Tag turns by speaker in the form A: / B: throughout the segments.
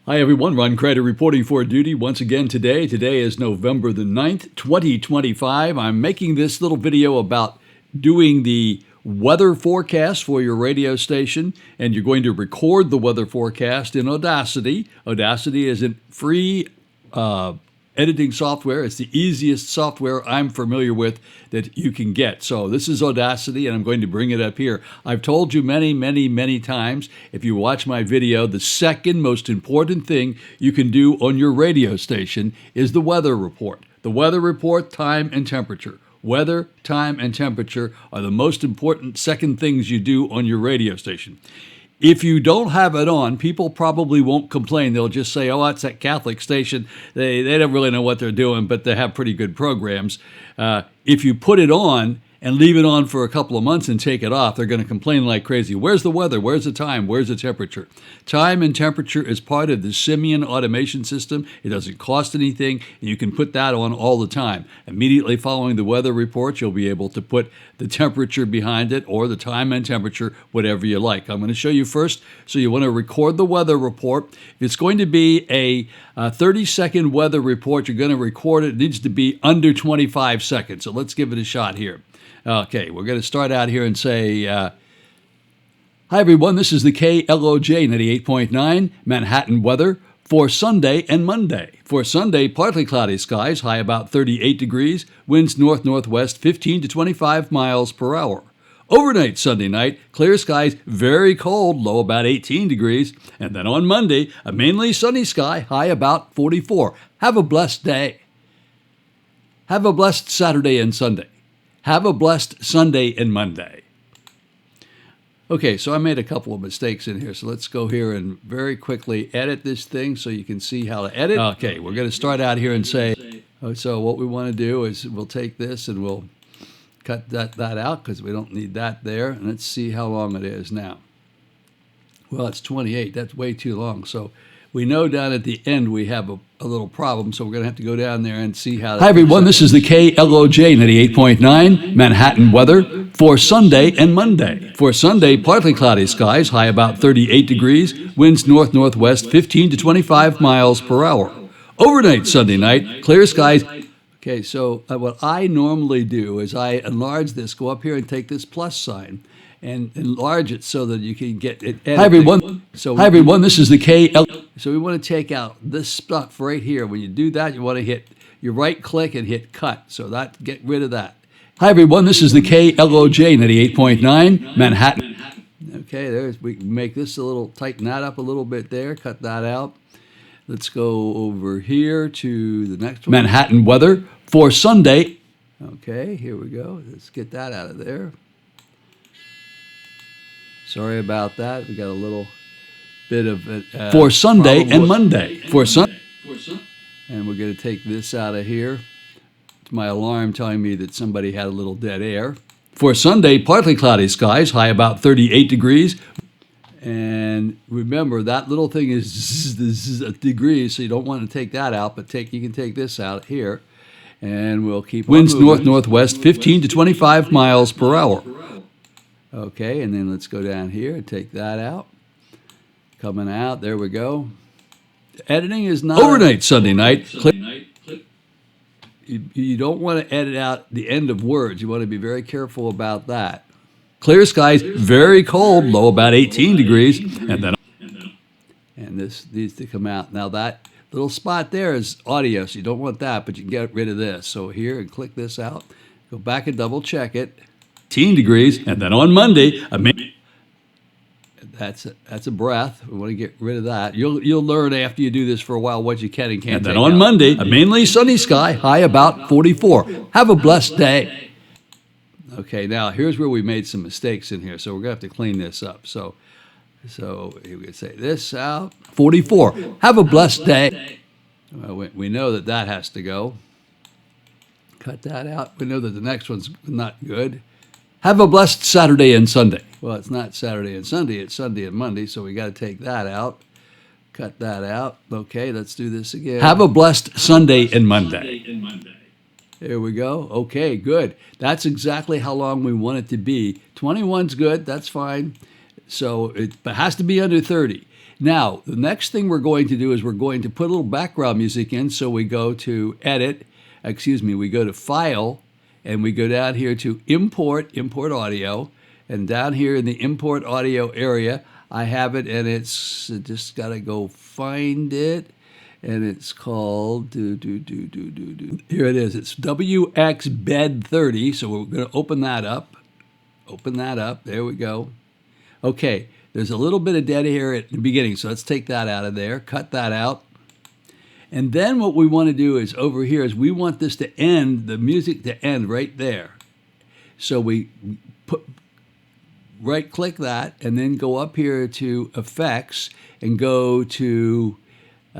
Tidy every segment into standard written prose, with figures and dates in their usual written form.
A: Hi everyone, Ron Crider reporting for duty once again today. Today is November the 9th, 2025. I'm making this little video about doing the weather forecast for your radio station, and you're going to record the weather forecast in Audacity. Audacity is a free editing software. It's the easiest software I'm familiar with that you can get. So this is Audacity, and I'm going to bring it up here. I've told you many times, if you watch my video, the second most important thing you can do on your radio station is the weather report. The weather report, time and temperature. Weather, time, and temperature are the most important second things you do on your radio station. If you don't have it on, people probably won't complain. They'll just say, oh, that's that Catholic station. They don't really know what they're doing, but they have pretty good programs. If you put it on and leave it on for a couple of months and take it off, they're going to complain like crazy. Where's the weather? Where's the time? Where's the temperature? Time and temperature is part of the Simian automation system. It doesn't cost anything, and you can put that on all the time. Immediately following the weather report, you'll be able to put the temperature behind it or the time and temperature, whatever you like. I'm going to show you first. So you want to record the weather report. If it's going to be a 30-second weather report, you're going to record it. It needs to be under 25 seconds. So let's give it a shot here. Okay, we're going to start out here and say, hi everyone, this is the KLOJ 98.9 Manhattan weather for Sunday and Monday. For Sunday, partly cloudy skies, high about 38 degrees, winds north-northwest 15 to 25 miles per hour. Overnight Sunday night, clear skies, very cold, low about 18 degrees. And then on Monday, a mainly sunny sky, high about 44. Have a blessed day. Have a blessed Saturday and Sunday. Have a blessed Sunday and Monday. Okay, so I made a couple of mistakes in here, so let's go here and very quickly edit this thing so you can see how to edit. Okay, we're going to start out here and say, so what we want to do is we'll take this and we'll cut that out because we don't need that there. And let's see how long it is now. Well, it's 28. That's way too long. So we know down at the end we have a little problem, so we're going to have to go down there and see how. Hi, everyone. This is the KLOJ 98.9 Manhattan weather for Sunday and Monday. For Sunday, partly cloudy skies, high about 38 degrees, winds north-northwest 15 to 25 miles per hour. Overnight Sunday night, clear skies. Okay, so what I normally do is I enlarge this, go up here and take this plus sign and enlarge it so that you can get it edited. Hi everyone, this is the KL. So we want to take out this stuff right here. When you do that, you want to hit your right click and hit cut. So that, get rid of that. Hi everyone, this is the KLOJ 98.9 Manhattan. Okay, we can make this a little, tighten that up a little bit there, cut that out. Let's go over here to the next one. Manhattan weather for Sunday. Okay, here we go. Let's get that out of there. Sorry about that. We got a little bit of for Sunday and Monday. For Sunday. And we're going to take this out of here. It's my alarm telling me that somebody had a little dead air. For Sunday, partly cloudy skies, high about 38 degrees. And remember, that little thing is degrees, so you don't want to take that out, but you can take this out here. And we'll keep winds north-northwest 15 to 25 miles per hour. Okay, and then let's go down here and take that out. Coming out, there we go. Editing is not overnight Sunday night. You don't want to edit out the end of words. You want to be very careful about that. Clear skies, very cold, low about 18 degrees, and this needs to come out. Now that little spot there is audio, so you don't want that, but you can get rid of this. So here, and click this out. Go back and double check it. 18 degrees, and then on Monday, that's a breath. We want to get rid of that. You'll learn after you do this for a while what you can and can't. And then on Monday, a mainly sunny sky, high about 44. Have a blessed day. Okay, now here's where we made some mistakes in here, so we're gonna have to clean this up. So we could say this out. 44. Have a blessed day. Well, we know that has to go. Cut that out. We know that the next one's not good. Have a blessed Saturday and Sunday. Well, it's not Saturday and Sunday, it's Sunday and Monday, so we got to take that out. Cut that out. Okay, let's do this again. Have a blessed Sunday and Monday. There we go. Okay, good. That's exactly how long we want it to be. 21's good, that's fine. So it has to be under 30. Now, the next thing we're going to do is we're going to put a little background music in. So we go to we go to File, and we go down here to Import Audio. And down here in the Import Audio area, I have it, and it's just got to go find it. And it's called, here it is. It's WX Bed 30. So we're going to open that up. There we go. Okay, there's a little bit of dead air at the beginning, so let's take that out of there, cut that out. And then what we want to do is over here is we want this to end, the music to end right there. So we right-click that and then go up here to Effects and go to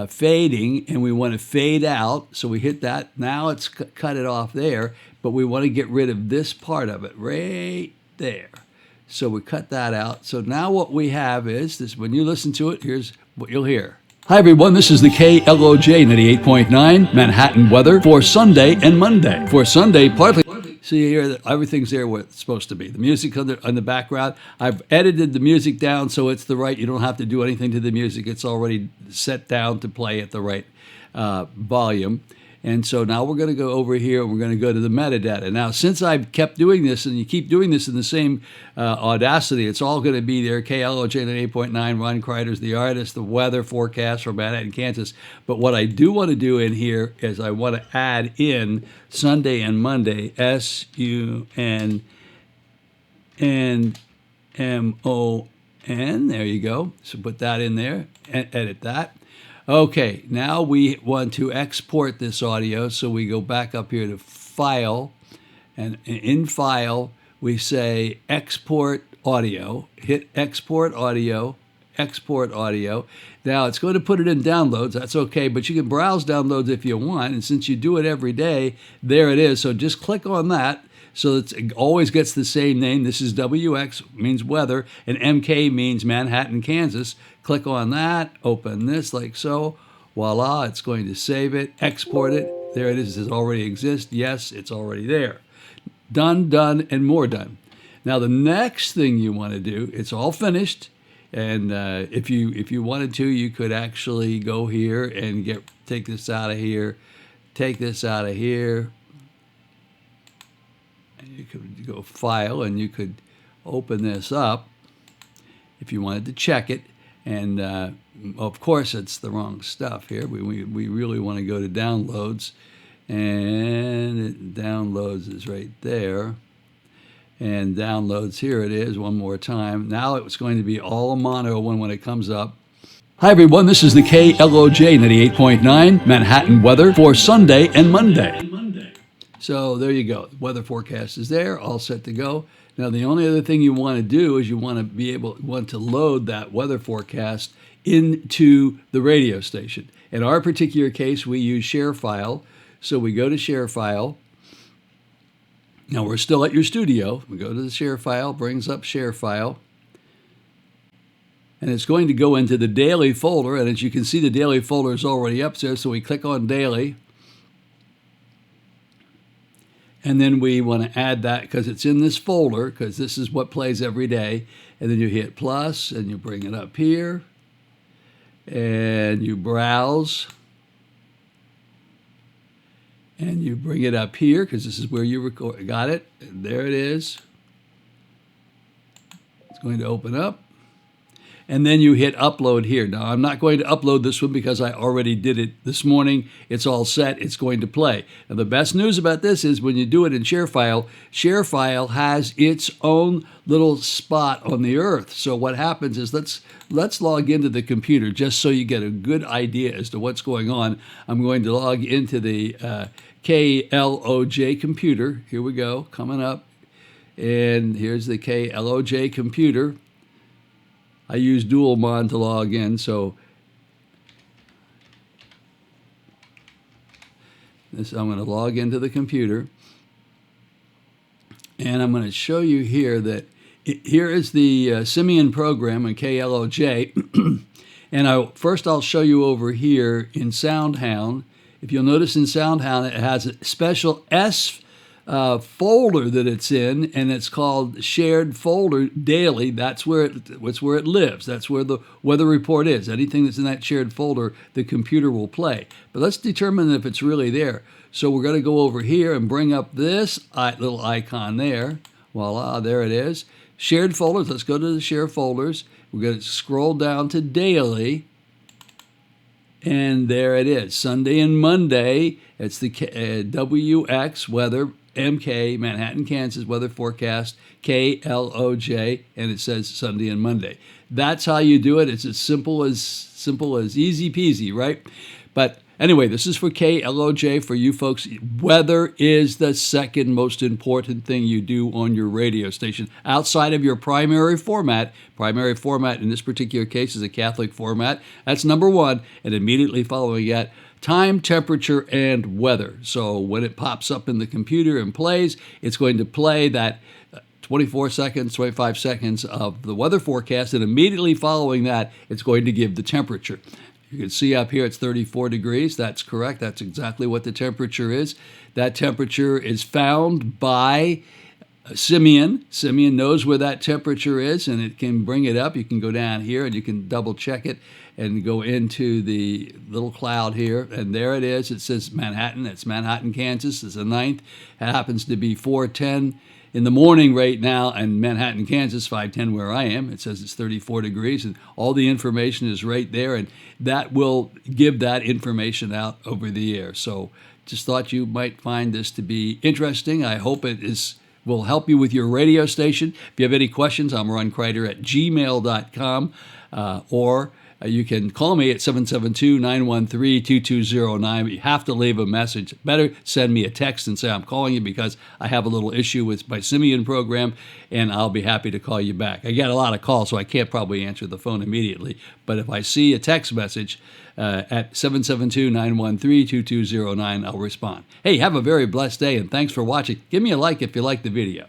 A: Fading, and we want to fade out. So we hit that. Now it's cut it off there, but we want to get rid of this part of it right there. So we cut that out. So now what we have is this. When you listen to it, here's what you'll hear. Hi everyone, this is the KLOJ 98.9 Manhattan weather for Sunday and Monday. For Sunday, partly. So you hear that everything's there where it's supposed to be. The music on the background. I've edited the music down so it's the right. You don't have to do anything to the music. It's already set down to play at the right volume. And so now we're going to go over here and we're going to go to the metadata. Now, since I've kept doing this and you keep doing this in the same Audacity, it's all going to be there. KLOJ 8.9, Ron Crider's the artist, the weather forecast for Manhattan, Kansas. But what I do want to do in here is I want to add in Sunday and Monday, SUNNMON. There you go. So put that in there and edit that. Okay, now we want to export this audio, so we go back up here to File, and in File, we say Export Audio. Hit Export Audio, Export Audio. Now, it's going to put it in downloads. That's okay, but you can browse downloads if you want, and since you do it every day, there it is. So just click on that. So it always gets the same name. This is WX, means weather, and MK means Manhattan, Kansas. Click on that, open this like so. Voila, it's going to save it, export it. There it is, does it already exist? Yes, it's already there. Done, done, and more done. Now the next thing you want to do, it's all finished. And if you wanted to, you could actually go here and take this out of here, take this out of here. You could go File, and you could open this up if you wanted to check it. And of course, it's the wrong stuff here. We really want to go to Downloads, and Downloads is right there. And Downloads, here it is one more time. Now it's going to be all mono when it comes up. Hi everyone, this is the KLOJ 98.9 Manhattan weather for Sunday and Monday. So there you go. Weather forecast is there, all set to go. Now the only other thing you want to do is you want to load that weather forecast into the radio station. In our particular case, we use share file. So we go to share file. Now we're still at your studio. We go to the share file, brings up share file. And it's going to go into the daily folder. And as you can see, the daily folder is already up there. So we click on daily. And then we want to add that because it's in this folder, because this is what plays every day. And then you hit plus, and you bring it up here. And you browse. And you bring it up here, because this is where you record. Got it? And there it is. It's going to open up. And then you hit upload here. Now, I'm not going to upload this one because I already did it this morning. It's all set. It's going to play. Now, the best news about this is when you do it in ShareFile has its own little spot on the earth. So what happens is let's log into the computer just so you get a good idea as to what's going on. I'm going to log into the KLOJ computer. Here we go, coming up. And here's the KLOJ computer. I use DualMon to log in, so I'm going to log into the computer, and I'm going to show you here that here is the Simian program in KLOJ, and first I'll show you over here in SoundHound. If you'll notice in SoundHound, it has a special S folder that it's in, and it's called Shared Folder Daily. That's where it lives. That's where the weather report is. Anything that's in that shared folder, the computer will play. But let's determine if it's really there. So we're going to go over here and bring up this little icon there. Voila, there it is. Shared folders. Let's go to the share folders. We're going to scroll down to daily. And there it is. Sunday and Monday. It's the WX weather, MK, Manhattan, Kansas weather forecast, KLOJ, and it says Sunday and Monday. That's how you do it. It's as simple as easy peasy, right? But anyway, this is for KLOJ for you folks. Weather is the second most important thing you do on your radio station outside of your primary format. Primary format in this particular case is a Catholic format. That's number one. And immediately following that, time, temperature, and weather. So when it pops up in the computer and plays, it's going to play that 24 seconds, 25 seconds of the weather forecast, and immediately following that, it's going to give the temperature. You can see up here it's 34 degrees. That's correct. That's exactly what the temperature is. That temperature is found by Simian. Simian knows where that temperature is, and it can bring it up. You can go down here, and you can double check it and go into the little cloud here, and there it is. It says Manhattan. It's Manhattan, Kansas. It's the 9th. It happens to be 4:10 in the morning right now in Manhattan, Kansas, 5:10 where I am. It says it's 34 degrees, and all the information is right there, and that will give that information out over the air. So just thought you might find this to be interesting. I hope it will help you with your radio station. If you have any questions, I'm Ron Crider at gmail.com, or you can call me at 772-913-2209. But you have to leave a message. Better send me a text and say I'm calling you because I have a little issue with my Simian program, and I'll be happy to call you back. I get a lot of calls, so I can't probably answer the phone immediately. But if I see a text message at 772-913-2209, I'll respond. Hey, have a very blessed day, and thanks for watching. Give me a like if you like the video.